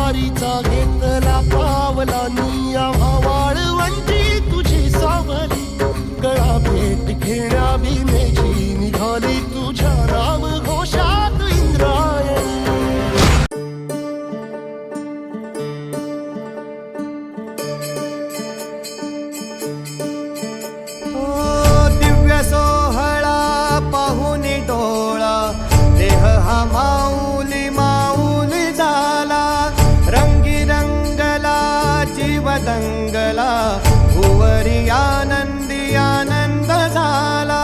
वारीचा घेतला पावलांनी आम्हा वाळवंटी तुझी सावली गळा भेट घेण्या भीमेची निघाली तुझ्या नाम घोषात इंद्रायणी दिव्य सोहळा पाहून डोळा देह हा माऊली माऊली झाला रंगी रंगला जीव दंगला भुवरी आनंदी आनंद झाला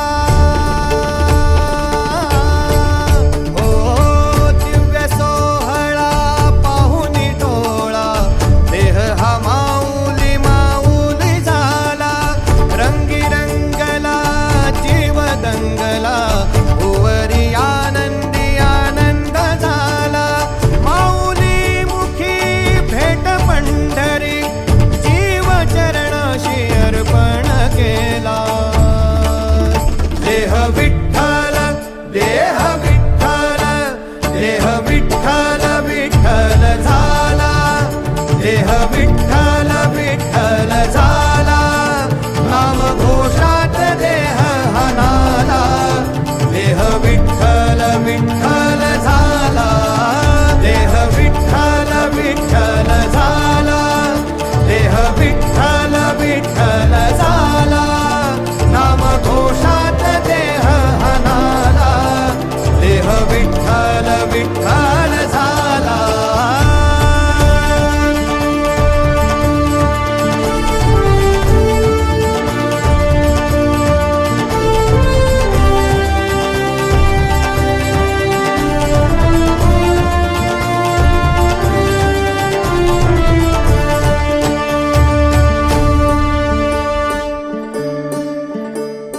ओ दिव्य सोहळा पाहून डोळा देह हा माऊली माऊली झाला रंगी रंगला जीव दंगला भुवरी आनंदी आनंद झाला माऊली मुखी भेट पंढरी जीव चरणाशी अर्पण केला देह विठ्ठल देह विठ्ठल देह विठ्ठल विठ्ठल झाला देह विठ्ठल विठ्ठल झाला नाम घोषात देह हनाला देह विठ्ठल विठ्ठल झाला देह विठ्ठल विठ्ठल झाला देह विठ्ठल विठ्ठल झाला नाम घोषात देह हनाला देह विठ्ठल विठ्ठल झाला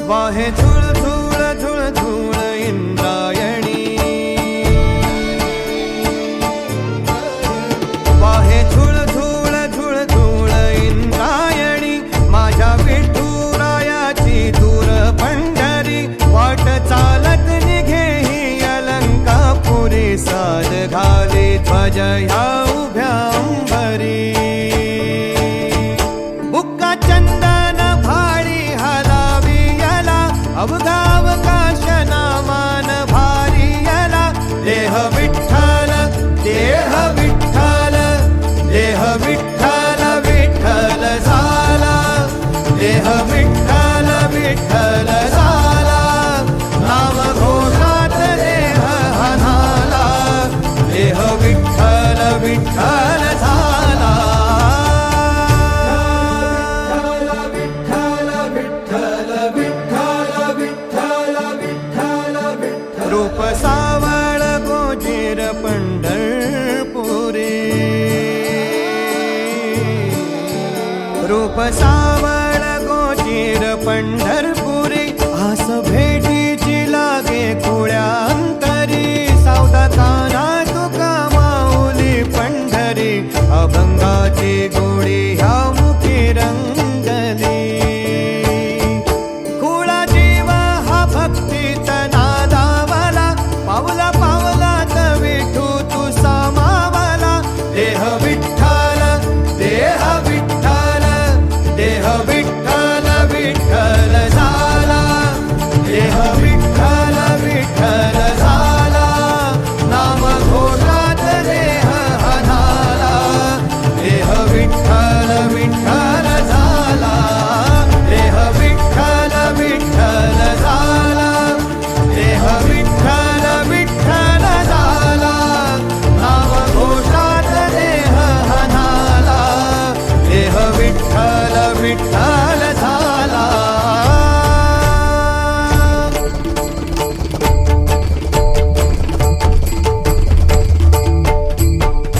वाहे झुळ झुळ झुळ झुळ इंद्रायणी वाहे झुळ झुळ झुळ झुळ इंद्रायणी माझ्या विठुरायाची दूर पंढरी वाट चालत निघे ही अलंकापुरी साद घाली ध्वज ह्या उभ्या अंबरी बुक्का चंदन भाळी हलावी अवघाव काशना मान भारी यला देह विठ्ठल देह विठ्ठल देह विठ्ठल विठ्ठल झाला देह विठ्ठल विठ्ठल झाला नाम घोषात देह हनाला देह विठ्ठल विठ्ठल झाला रूप सावळ गोजीर पंढरपुरी रूप सावळ गोजीर पंढरपुरी आस भेटीची लागे खुळ्या अंतरी सावधा काना तुका माऊली पंढरी अभंगाची गोडी ह्या मुखी रंगली खुळा जीव हा भक्तीत नादावला पावला पावलात विठू तू सामावला देह विठ्ठल देह विठ्ठल देह विठ्ठल विठ्ठल झाला देह विठ्ठल विठ्ठल झाला नाम घोषात देह हनाला देह विठ्ठल विठ्ठल झाला देह विठ्ठल विठ्ठल झाला देह विठ्ठल विठ्ठल झाला नाम घोषात देह हनाला देह विठ्ठल विठ्ठल झाला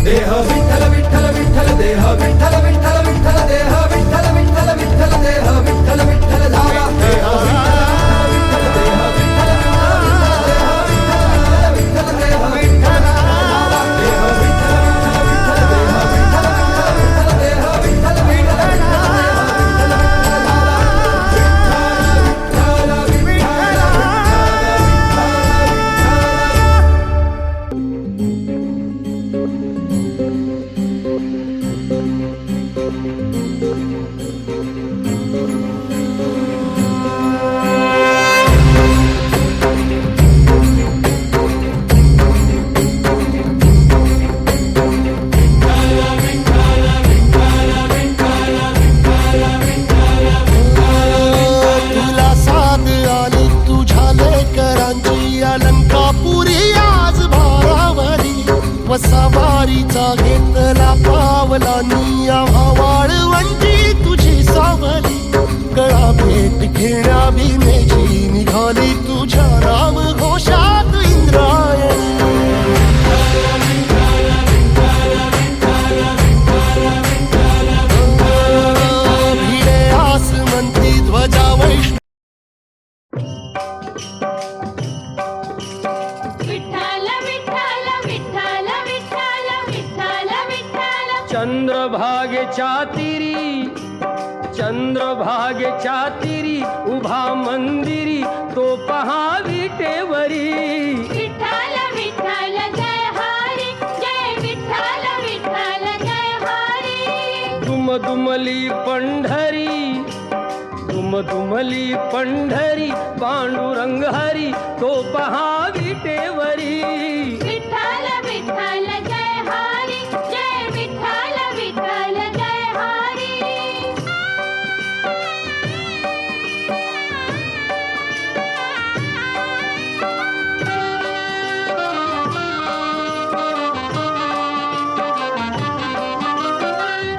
देह विठ्ठल विठ्ठल विठ्ठल देह विठ्ठल विठ्ठल विठ्ठल देह विठ्ठल विठ्ठल विठ्ठल देह विठ्ठल विठ्ठल झाला देह विठ्ठल देह विठ्ठल देह विठ्ठल देह विठ्ठल झाला देह विठ्ठल विठ्ठल विठ्ठल देह विठ्ठल विठ्ठल पावलांनी आम्हा वाळवंटी तुझी सावली गळा भेट घेण्या भीमेची निघाली तुझ्या नाम घोषात इंद्रायणी भिडे आसमंती ध्वजा वैष्णव चंद्रभागेच्या तिरी उभा मंदिरी तो पहा विटेवरी विठ्ठल विठ्ठल जय हरी जय विठ्ठल विठ्ठल जय हरी दुमदुमली पंढरी पांडुरंग हरी तो पहा विटेवरी विठ्ठल विठ्ठल जय हरी जय विठ्ठल विठ्ठल जय हरी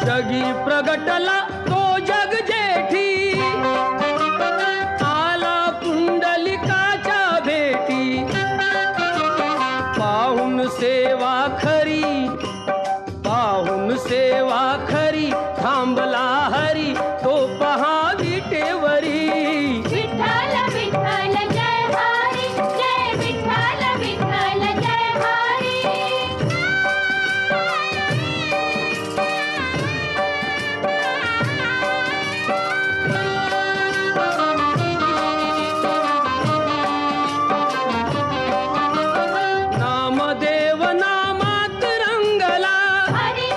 जगी प्रगटला तो जग जेठी आला पुंडलिकाच्या भेटी पाहून सेवा खरी थांबला हरी तो पहा विटेवरी विठ्ठल विठ्ठल जय हरी जय विठ्ठल विठ्ठल जय हरी नामदेव नामात रंगला हरी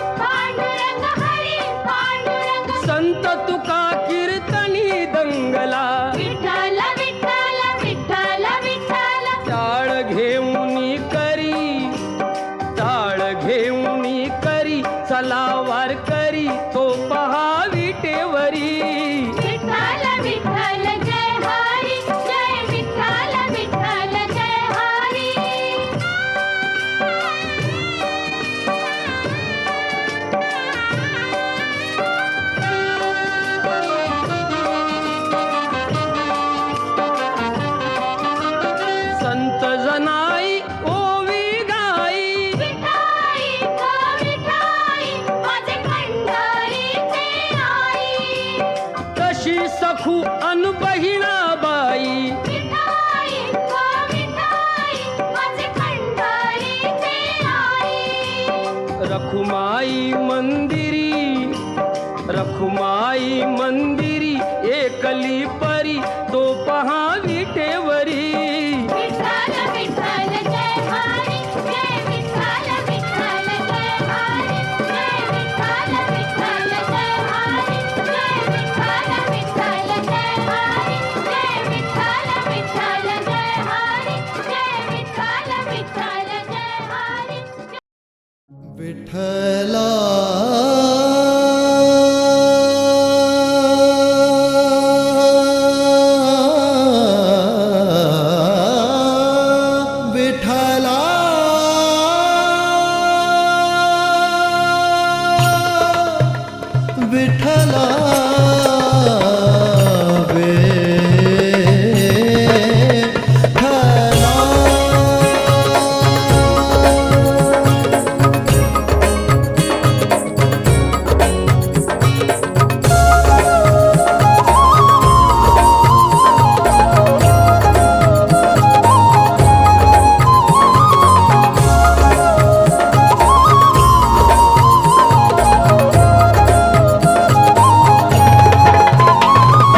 पांडुरंग संत तुका कीर्तनी दंगला विठ्ठल विठ्ठल विठ्ठल विठ्ठल टाळ घेऊनी करी चला वार करी तो पहा विटेवरी विठ्ठल विठ्ठल जय हरी जय विठ्ठल विठ्ठल जय हरी संत जनाई ओवी गाई विठाई माझे पंढरीचे आई कशी सखू अन बहिणाबाई विठाई माझे पंढरीचे आई रखुमाई मंदिरी एकली परी तो पहा विटेवरी विठ्ठल विठ्ठल जय हरी जय विठ्ठल विठ्ठल जय हरी जय विठ्ठल विठ्ठल जय हरी जय विठ्ठल विठ्ठल जय हरी जय विठ्ठल विठ्ठल जय हरी जय विठ्ठल विठ्ठल जय हरी विठ्ठला विठ्ठला विठ्ठला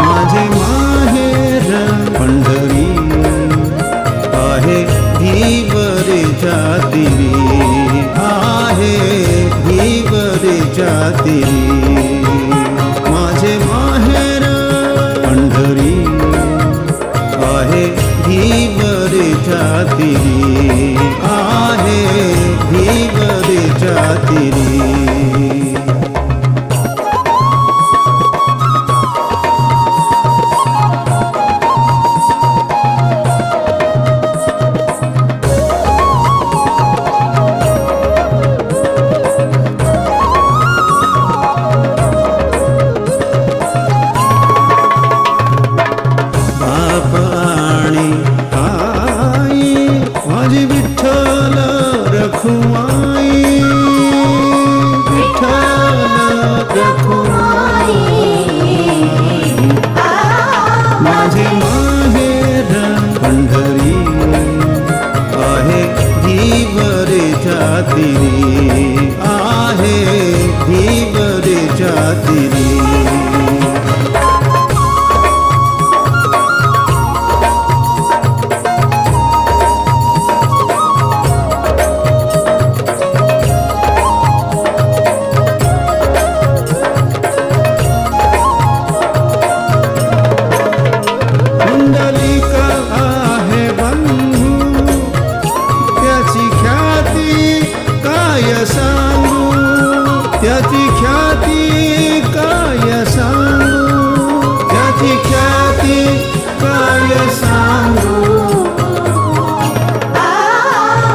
माझे माहेर पंढरी आहे धीवरेच्या तिरी आहे धीवरेच्या तिरी माझे माहेर पंढरी आहे धीवरेच्या तिरी आहे धीवरेच्या तिरी त्याची ख्याती काय सांगू, त्याची ख्याती काय सांगू.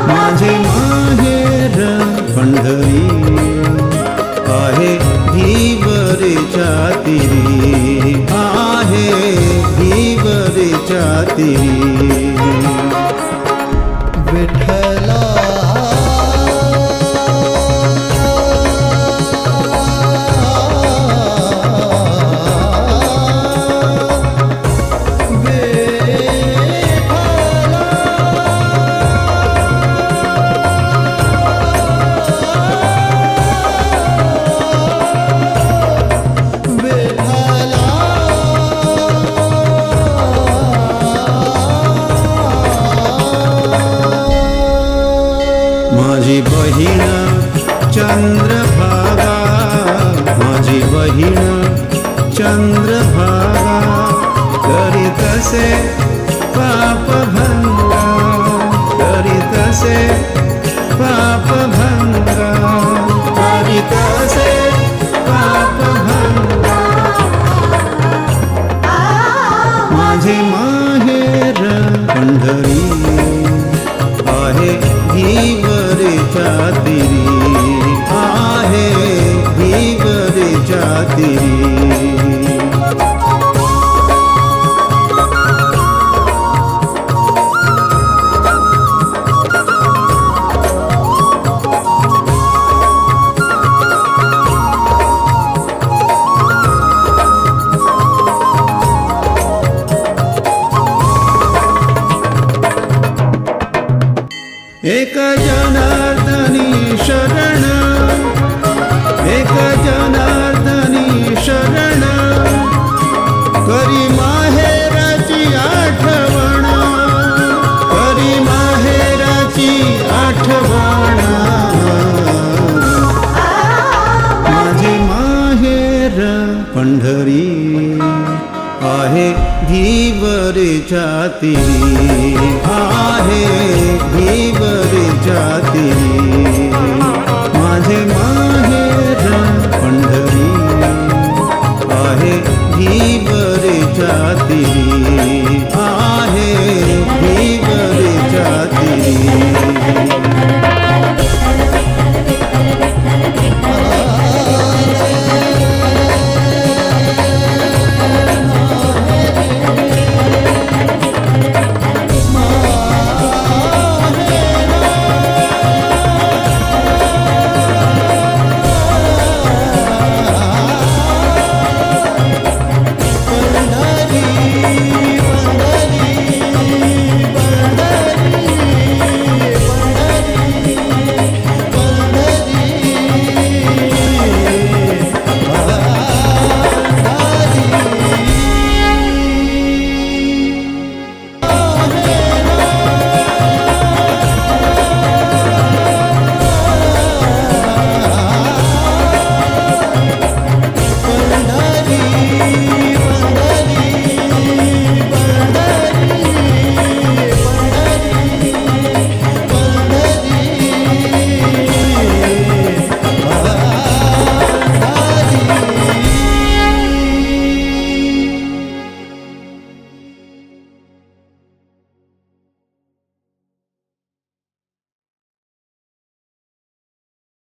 माझे माहेर पंढरी आहे धीवरेच्या तिरी, आहे धीवरेच्या तिरी. विठ्ठला माझी बहीण चंद्रभागा, माझी बहीण चंद्रभागा, करीत असे पापभंगा, करीत असे पापभंगा, करीत असे पापभंगा. माझे माहेर पंढरी आहे धीवरेच्या तिरी, आहे धीवरेच्या तिरी. एक जनार्दनी शरण, एक जनार्दनी शरण, करी माहेराची आठवण, करी माहेराची आठवण. माझे माहेर पंढरी आहे धीवरेच्या तिरी, आहे धीवरेच्या तिरी. माझे